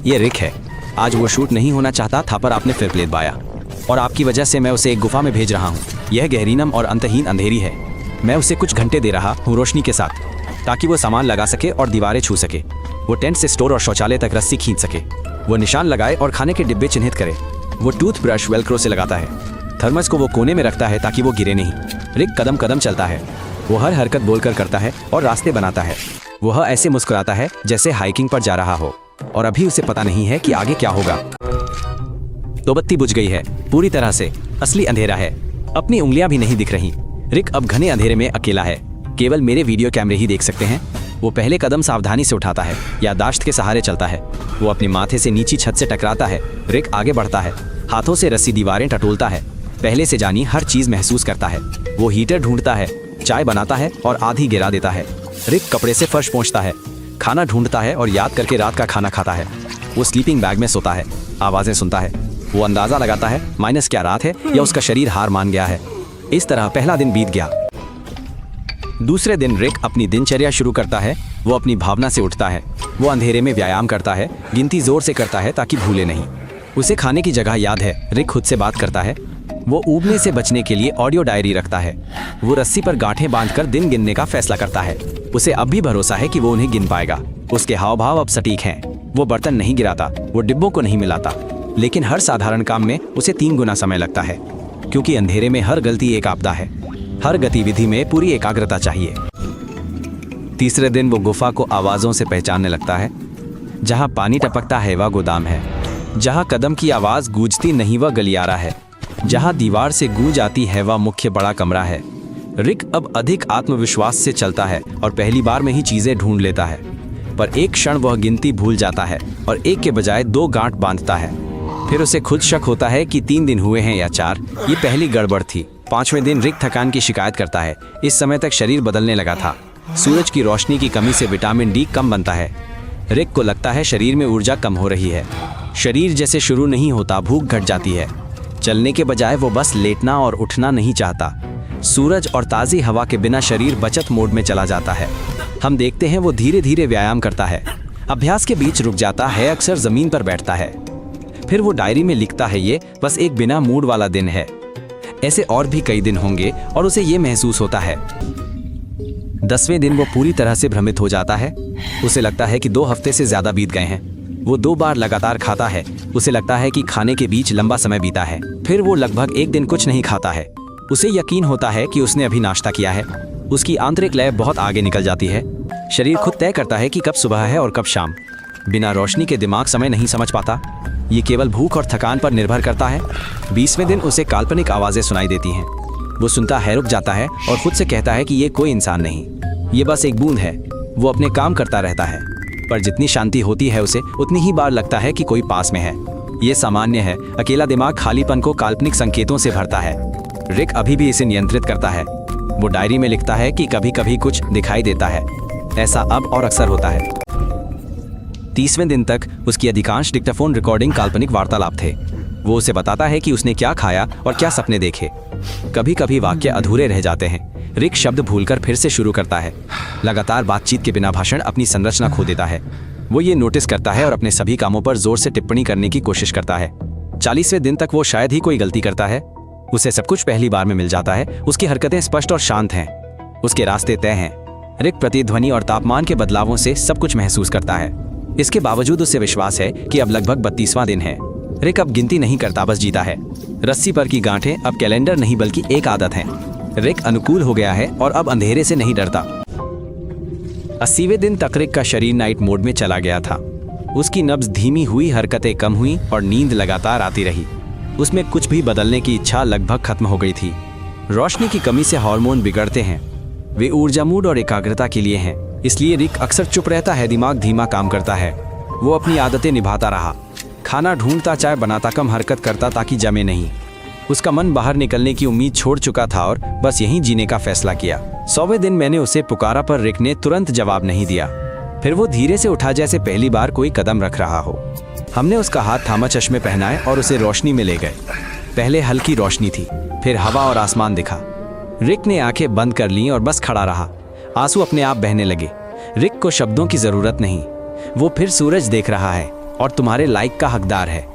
ये रिक है। आज वो शूट नहीं होना चाहता था पर आपने फिर प्लेट बाया और आपकी वजह से मैं उसे एक गुफा में भेज रहा हूँ। यह गहरीनम और अंतहीन अंधेरी है। मैं उसे कुछ घंटे दे रहा हूँ रोशनी के साथ ताकि वो सामान लगा सके और दीवारें छू सके। वो टेंट से स्टोर और शौचालय तक रस्सी खींच सके। वो निशान लगाए और खाने के डिब्बे चिन्हित करे। वो टूथब्रश वेलक्रो से लगाता है। थर्मस को वो कोने में रखता है ताकि वो गिरे नहीं। रिक कदम कदम चलता है। वो हर हरकत बोलकर करता है और रास्ते बनाता है। वह ऐसे मुस्कुराता है जैसे हाइकिंग पर जा रहा हो और अभी उसे पता नहीं है कि आगे क्या होगा। तो बत्ती बुझ गई है पूरी तरह से। असली अंधेरा है। अपनी उंगलियां भी नहीं दिख रही। रिक अब घने अंधेरे में अकेला है। केवल मेरे वीडियो कैमरे ही देख सकते हैं। वो पहले कदम सावधानी से उठाता है, याददाश्त के सहारे चलता है। वो अपने माथे से नीची छत से टकराता है। रिक आगे बढ़ता है, हाथों से रस्सी दीवारें टटोलता है। पहले से जानी हर चीज महसूस करता है। वो हीटर ढूंढता है, चाय बनाता है और आधी गिरा देता है। रिक कपड़े से फर्श पोंछता है, खाना ढूंढता है और याद करके रात का खाना खाता है। वो स्लीपिंग बैग में सोता है, आवाजें सुनता है। वो अंदाजा लगाता है माइनस क्या रात है या उसका शरीर हार मान गया है। इस तरह पहला दिन बीत गया। दूसरे दिन रिक अपनी दिनचर्या शुरू करता है। वो अपनी भावना से उठता है। वो अंधेरे में व्यायाम करता है, गिनती जोर से करता है ताकि भूले नहीं। उसे खाने की जगह याद है। रिक खुद से बात करता है। वो ऊबने से बचने के लिए ऑडियो डायरी रखता है। वो रस्सी पर गांठें बांधकर दिन गिनने का फैसला करता है। उसे अब भी भरोसा है कि वो उन्हें गिन पाएगा। उसके हाव भाव अब सटीक हैं। वो बर्तन नहीं गिराता, वो डिब्बों को नहीं मिलाता। लेकिन हर साधारण काम में उसे 3 गुना समय लगता है, क्योंकि अंधेरे में हर गलती एक आपदा है। हर गतिविधि में पूरी एकाग्रता चाहिए। तीसरे दिन वो गुफा को आवाजों से पहचानने लगता है। जहाँ पानी टपकता है वह गोदाम है। जहाँ कदम की आवाज गूंजती नहीं वह गलियारा है। जहाँ दीवार से गूंज आती है वह मुख्य बड़ा कमरा है। रिक अब अधिक आत्मविश्वास से चलता है और पहली बार में ही चीजें ढूंढ लेता है। पर एक क्षण वह गिनती भूल जाता है और एक के बजाय 2 गांठ बांधता है। फिर उसे खुद शक होता है कि 3 दिन हुए हैं या 4। ये पहली गड़बड़ थी। 5वें दिन रिक थकान की शिकायत करता है। इस समय तक शरीर बदलने लगा था। सूरज की रोशनी की कमी से विटामिन डी कम बनता है। रिक को लगता है शरीर में ऊर्जा कम हो रही है। शरीर जैसे शुरू नहीं होता, भूख घट जाती है। चलने के बजाय वो बस लेटना और उठना नहीं चाहता। सूरज और ताज़ी हवा के बिना शरीर बचत मोड में चला जाता है। हम देखते हैं वो धीरे धीरे व्यायाम करता है। अभ्यास के बीच रुक जाता है, अक्सर जमीन पर बैठता है। फिर वो डायरी में लिखता है, ये बस एक बिना मूड वाला दिन है। ऐसे और भी कई दिन होंगे और उसे ये महसूस होता है। 10वें दिन वो पूरी तरह से भ्रमित हो जाता है। उसे लगता है कि 2 हफ्ते से ज्यादा बीत गए हैं। वो 2 बार लगातार खाता है। उसे लगता है कि खाने के बीच लंबा समय बीता है। फिर वो लगभग 1 दिन कुछ नहीं खाता है। उसे यकीन होता है कि उसने अभी नाश्ता किया है। उसकी आंतरिक लय बहुत आगे निकल जाती है। शरीर खुद तय करता है कि कब सुबह है और कब शाम। बिना रोशनी के दिमाग समय नहीं समझ पाता। ये केवल भूख और थकान पर निर्भर करता है। 20वें दिन उसे काल्पनिक आवाजें सुनाई देती हैं। वो सुनता है, रुक जाता है और खुद से कहता है कि ये कोई इंसान नहीं, ये बस एक बूंद है। वो अपने काम करता रहता है, पर जितनी शांति होती है उसे उतनी ही बार लगता है कि कोई पास में है। ये सामान्य है। अकेला दिमाग खालीपन को काल्पनिक संकेतों से भरता है। रिक अभी भी इसे नियंत्रित करता है। वो डायरी में लिखता है कि कभी कभी कुछ दिखाई देता है। ऐसा अब और अक्सर होता है। 30वें दिन तक उसकी अधिकांश डिक्टाफोन रिकॉर्डिंग काल्पनिक वार्तालाप थे। वो उसे बताता है कि उसने क्या खाया और क्या सपने देखे। कभी कभी वाक्य अधूरे रह जाते हैं। रिक शब्द भूलकर फिर से शुरू करता है। लगातार बातचीत के बिना भाषण अपनी संरचना खो देता है। वो ये नोटिस करता है और अपने सभी कामों पर जोर से टिप्पणी करने की कोशिश करता है। 40वें दिन तक वो शायद ही कोई गलती करता है। उसे सब कुछ पहली बार में मिल जाता है। उसकी हरकतें स्पष्ट और शांत हैं। उसके रास्ते तय हैं। रिक प्रतिध्वनि और तापमान के बदलावों से सब कुछ महसूस करता है। इसके बावजूद उसे विश्वास है कि अब लगभग 32वां दिन है। रिक अब गिनती नहीं करता, बस जीता है। रस्सी पर की गांठें अब कैलेंडर नहीं बल्कि एक आदत है। रिक अनुकूल हो गया है और अब अंधेरे से नहीं डरता। 80वें दिन तक रिक का शरीर नाइट मोड में चला गया था। उसकी नब्ज धीमी हुई, हरकतें कम हुई और नींद लगातार आती रही। उसमें कुछ भी बदलने की इच्छा लगभग खत्म हो गई थी। रोशनी की कमी से हार्मोन बिगड़ते हैं। वे ऊर्जा, मूड और एकाग्रता के लिए हैं। इसलिए रिक अक्सर चुप रहता है, दिमाग धीमा काम करता है। वो अपनी आदतें निभाता रहा। खाना ढूंढता, चाय बनाता, कम हरकत करता ताकि जमे नहीं। उसका मन बाहर निकलने की उम्मीद छोड़ चुका था और बस यहीं जीने का फैसला किया। 100वें दिन मैंने उसे पुकारा पर रिक ने तुरंत जवाब नहीं दिया। फिर वो धीरे से उठा जैसे पहली बार कोई कदम रख रहा हो। हमने उसका हाथ थामा, चश्मे पहनाए और उसे रोशनी में ले गए। पहले हल्की रोशनी थी, फिर हवा और आसमान दिखा। रिक ने आंखें बंद कर लीं और बस खड़ा रहा। आंसू अपने आप बहने लगे। रिक को शब्दों की जरूरत नहीं, वो फिर सूरज देख रहा है और तुम्हारे लाइक का हकदार है।